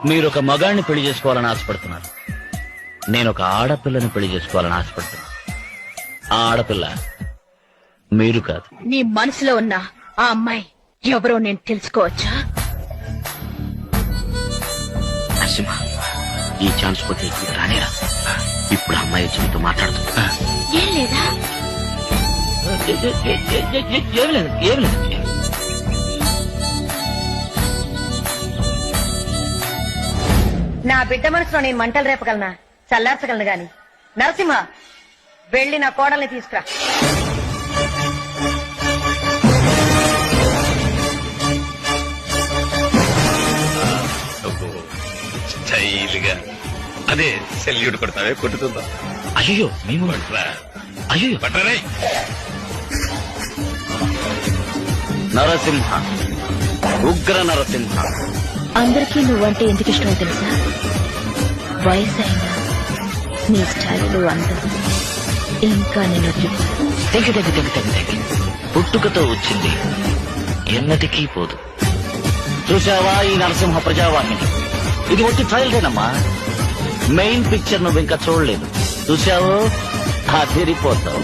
మీరు ఒక మగాడిని పెళ్లి చేసుకోవాలని ఆశపడుతున్నారు, నేను ఒక ఆడపిల్లని పెళ్లి చేసుకోవాలని ఆశపడుతున్నాను. ఆ ఆడపిల్ల మీరు కాదు. నీ మనసులో ఉన్న ఆ అమ్మాయి ఎవరో నేను తెలుసుకోవచ్చా? నరసింహ, ఈ ఛాన్స్ పోతే ఇది రానేరా. ఇప్పుడు ఆ అమ్మాయి వచ్చి మీతో మాట్లాడుతున్నా. ఏం లేదా? ఏం లేదు, ఏం లేదు. నా బిడ్డ మనసులో నేను మంటలు రేపగలనా, చల్లార్చగలను గాని. నరసింహ, వెళ్ళి నా కోడల్ని తీసుకురా. స్టైల్గా అదే సెల్యూట్ కొడతావే, కొట్టుతుందా? అయ్యో మేము అయ్యో పట్టరే. నరసింహ, ఉగ్ర నరసింహ. అందరికీ నువ్వంటే ఎందుకు ఇష్టమో తెలుసా? వయసు అయినా నీ స్టైల్ అందం ఇంకా నేను పుట్టుకతో వచ్చింది, ఎన్నటికీ పోదు. చూసావా ఈ నరసింహ ప్రజావాహిని? ఇది వచ్చి ట్రయల్సేనమ్మా, మెయిన్ పిక్చర్ నువ్వు ఇంకా చూడలేదు. చూసావు, అదిరిపోతావు.